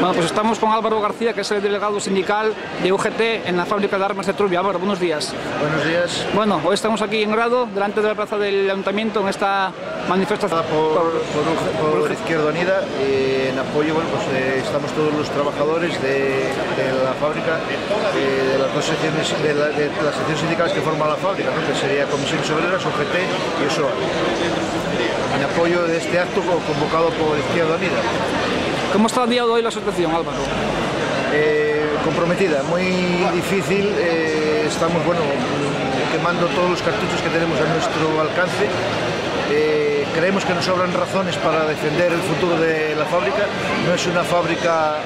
Bueno, pues estamos con Álvaro García, que es el delegado sindical de UGT en la fábrica de armas de Trubia. Álvaro, buenos días. Buenos días. Bueno, hoy estamos aquí en Grado, delante de la plaza del Ayuntamiento, en esta manifestación. Por Izquierda Unida, en apoyo, bueno, pues estamos todos los trabajadores de la fábrica, de las dos secciones, de las secciones sindicales que forman la fábrica, ¿no? Que sería Comisiones Obreras, UGT y ESOA, en apoyo de este acto convocado por Izquierda Unida. ¿Cómo está el día de hoy la asociación, Álvaro? Comprometida, muy difícil. Estamos, bueno, quemando todos los cartuchos que tenemos a nuestro alcance. Creemos que nos sobran razones para defender el futuro de la fábrica. No es una fábrica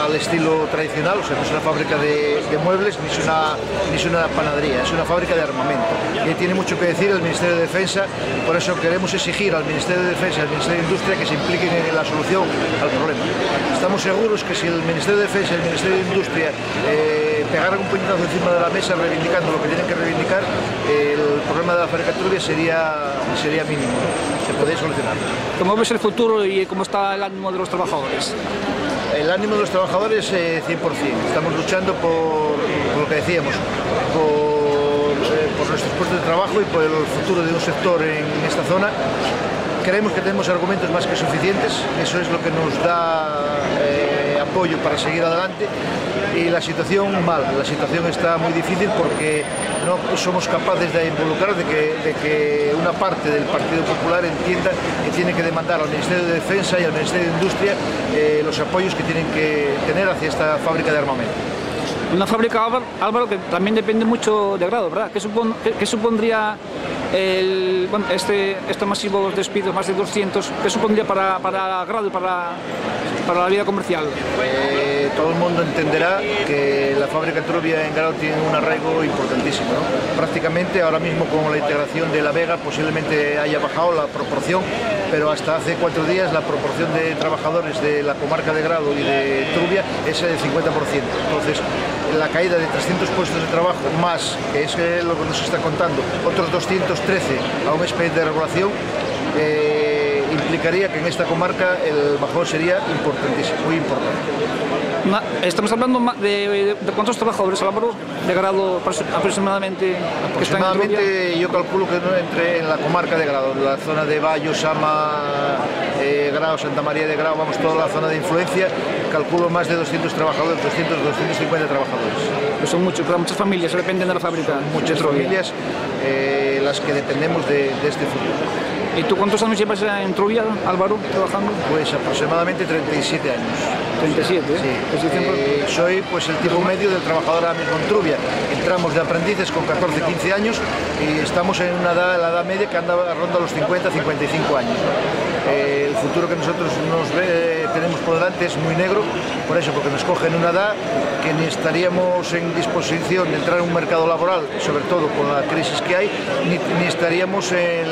al estilo tradicional, o sea, no es una fábrica de muebles ni es una panadería, es una fábrica de armamento. Y tiene mucho que decir el Ministerio de Defensa, por eso queremos exigir al Ministerio de Defensa y al Ministerio de Industria que se impliquen en la solución al problema. Estamos seguros que si el Ministerio de Defensa y el Ministerio de Industria pegaran un puñetazo encima de la mesa reivindicando lo que tienen que reivindicar, el problema de la fábrica Trubia sería mínimo, ¿no? Se podría solucionar. ¿Cómo ves el futuro y cómo está el ánimo de los trabajadores? El ánimo de los trabajadores 100%. Estamos luchando por lo que decíamos, por nuestros puestos de trabajo y por el futuro de un sector en esta zona. Creemos que tenemos argumentos más que suficientes, eso es lo que nos da apoyo para seguir adelante. Y la situación está muy difícil porque no somos capaces de involucrar, de que una parte del Partido Popular entienda que tiene que demandar al Ministerio de Defensa y al Ministerio de Industria los apoyos que tienen que tener hacia esta fábrica de armamento. Una fábrica, Álvaro, que también depende mucho de Grado, ¿verdad? ¿Qué supondría estos masivos despidos, más de 200, qué supondría para Grado y para la vida comercial? Todo el mundo entenderá que la fábrica Trubia en Grado tiene un arraigo importantísimo, ¿no? Prácticamente ahora mismo con la integración de La Vega posiblemente haya bajado la proporción, pero hasta hace 4 días la proporción de trabajadores de la comarca de Grado y de Trubia es el 50%. Entonces, la caída de 300 puestos de trabajo más, que es lo que nos está contando, otros 213 a un expediente de regulación, implicaría que en esta comarca el bajón sería importantísimo, muy importante. Estamos hablando de cuántos trabajadores, Álvaro, de Grado aproximadamente. Aproximadamente yo calculo que entre en la comarca de Grado, en la zona de Bayo, Sama, Grado, Santa María de Grado, vamos, toda la zona de influencia, calculo más de 200 trabajadores, 250 trabajadores. Pues son muchos, pero muchas familias dependen de la fábrica. Muchas familias las que dependemos de este futuro. ¿Y tú cuántos años llevas en Trubia, Álvaro, trabajando? Pues aproximadamente 37 años. 37, ¿eh? Soy pues el tipo medio del trabajador ahora mismo en Trubia. Entramos de aprendices con 14, 15 años y estamos en la edad media que ronda los 50, 55 años. El futuro que nosotros tenemos por delante es muy negro, por eso, porque nos cogen una edad que ni estaríamos en disposición de entrar en un mercado laboral, sobre todo con la crisis que hay, ni estaríamos en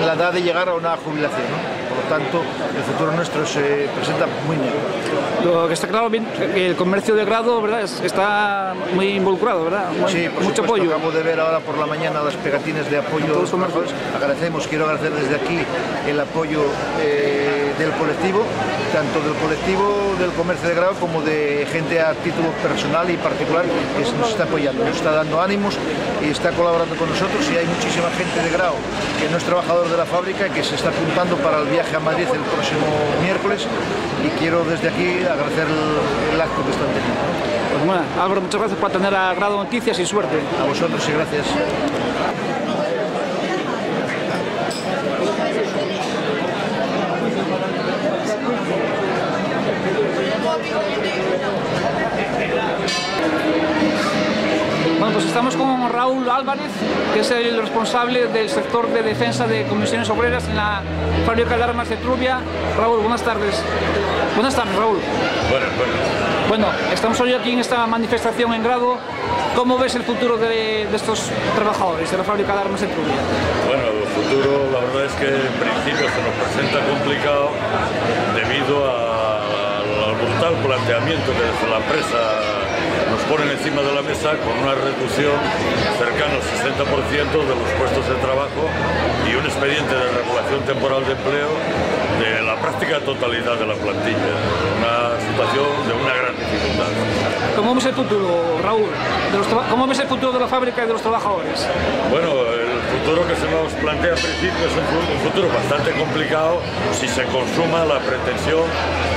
la edad de llegar a una jubilación, ¿no? Por lo tanto, el futuro nuestro se presenta muy negro. Lo que está claro bien que el comercio de Grado, ¿verdad?, está muy involucrado, ¿verdad? Sí, por mucho supuesto, apoyo. Acabo de ver ahora por la mañana las pegatinas de apoyo de los trabajadores. Quiero agradecer desde aquí el apoyo del colectivo, tanto del colectivo del comercio de Grado como de gente a título personal y particular que nos está apoyando, nos está dando ánimos y está colaborando con nosotros, y hay muchísima gente de Grado que no es trabajador de la fábrica, que se está apuntando para el viaje a Madrid el próximo miércoles, y quiero desde aquí agradecer el acto que están teniendo. Pues bueno, Álvaro, muchas gracias por atender a Grado Noticias y suerte. A vosotros y gracias. Bueno, pues estamos con Raúl Álvarez, que es el responsable del sector de defensa de Comisiones Obreras en la fábrica de armas de Trubia. Raúl, buenas tardes. Buenas tardes, Raúl. Buenas. Bueno, estamos hoy aquí en esta manifestación en Grado. ¿Cómo ves el futuro de estos trabajadores de la fábrica de armas de Trubia? Bueno, el futuro, la verdad es que en principio se nos presenta complicado debido al brutal planteamiento que desde la empresa nos ponen encima de la mesa, con una reducción cercana al 60% de los puestos de trabajo y un expediente de regulación temporal de empleo de la práctica totalidad de la plantilla. Una situación de una gran dificultad. ¿Cómo ves el futuro, Raúl? ¿Cómo ves el futuro de la fábrica y de los trabajadores? Bueno, el futuro que se nos plantea al principio es un futuro bastante complicado si se consuma la pretensión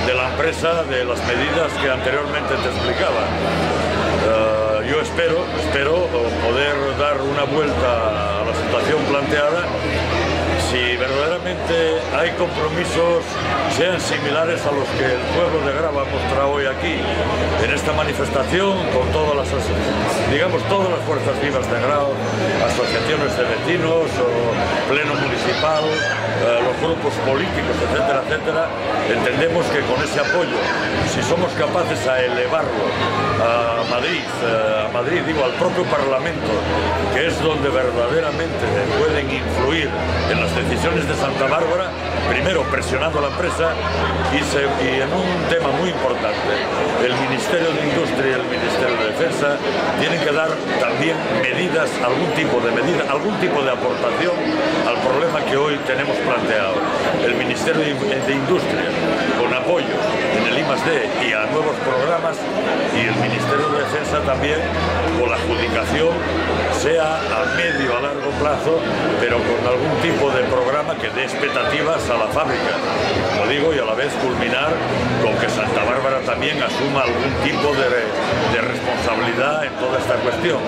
de la empresa de las medidas que anteriormente te explicaba. Yo espero poder dar una vuelta a la situación planteada si verdaderamente hay compromisos sean similares a los que el pueblo de Grau ha mostrado hoy aquí, en esta manifestación, con todas las, digamos, todas las fuerzas vivas de Grau, asociaciones de vecinos, o pleno municipal, los grupos políticos, etcétera, etcétera. Entendemos que con ese apoyo, si somos capaces a elevarlo a Madrid, digo, al propio Parlamento, que es donde verdaderamente pueden influir en las decisiones de Santa Bárbara, primero presionando a la empresa y en un tema muy importante, el Ministerio de Industria y el Ministerio de Defensa tienen que dar también medidas, algún tipo de aportación al problema que hoy tenemos planteado. El Ministerio de Industria con apoyo en el I+D y a nuevos programas, y el Ministerio de Defensa también con la adjudicación, sea a medio a largo plazo, pero con algún tipo de programa que dé expectativas a la fábrica, como digo, y a la vez culminar con que Santa Bárbara también asuma algún tipo de responsabilidad en toda esta cuestión.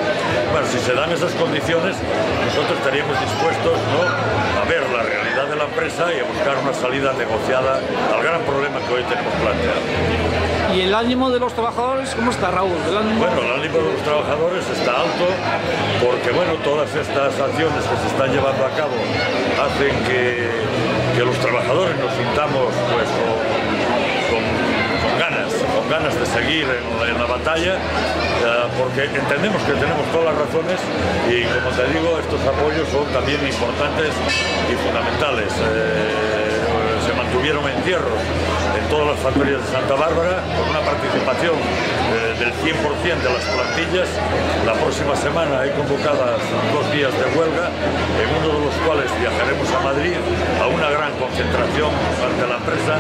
Bueno, si se dan esas condiciones, nosotros estaríamos dispuestos, ¿no?, a ver la realidad de la empresa y a buscar una salida negociada al gran problema que hoy tenemos planteado. ¿Y el ánimo de los trabajadores cómo está, Raúl? Bueno, el ánimo de los trabajadores está alto porque, bueno, todas estas acciones que se están llevando a cabo hacen que los trabajadores nos sintamos, pues, con ganas de seguir en la batalla, porque entendemos que tenemos todas las razones y, como te digo, estos apoyos son también importantes y fundamentales. Se mantuvieron encierros en todas las factorías de Santa Bárbara con una participación del 100% de las plantillas. La próxima semana hay convocadas 2 días de huelga, en uno de los cuales viajaremos a Madrid a una gran concentración ante la empresa,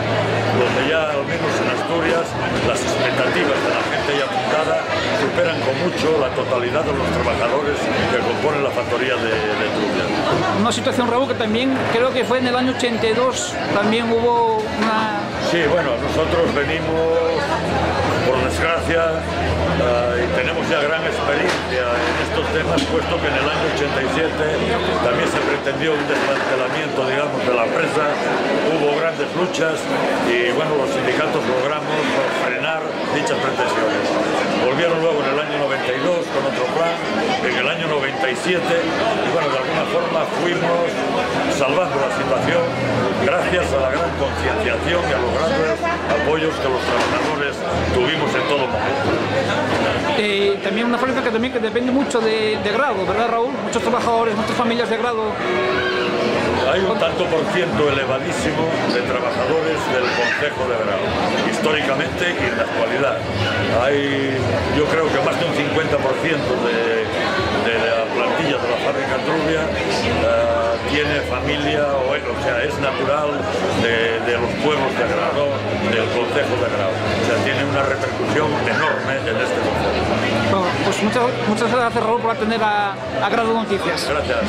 donde ya al menos en Asturias las expectativas de la gente ya apuntada superan con mucho la totalidad de los trabajadores que componen la factoría de Trubia. Una situación, Raúl, que también creo que fue en el año 82, también hubo una... Sí, bueno, nosotros venimos, por desgracia, y tenemos ya gran experiencia en estos temas, puesto que en el año 87 también se pretendió un desmantelamiento, digamos, de la empresa, hubo grandes luchas y, bueno, los sindicatos logramos frenar dichas pretensiones. Volvieron luego en el año 92 con otro plan, en el año 97, y, bueno, de alguna forma fuimos salvando la situación gracias a la gran concienciación y a los grandes apoyos que los trabajadores tuvimos en todo momento. También una fábrica que depende mucho de Grado, ¿verdad, Raúl? Muchos trabajadores, muchas familias de Grado. Hay un tanto por ciento elevadísimo de trabajadores del concejo de Grau, históricamente y en la actualidad. Hay, yo creo que más de un 50% de la plantilla de la fábrica Trubia tiene familia, o sea, es natural de los pueblos de Grau, del concejo de Grau. O sea, tiene una repercusión enorme en este concejo. Bueno, pues muchas gracias, Raúl, por atender a Grado Noticias. Gracias.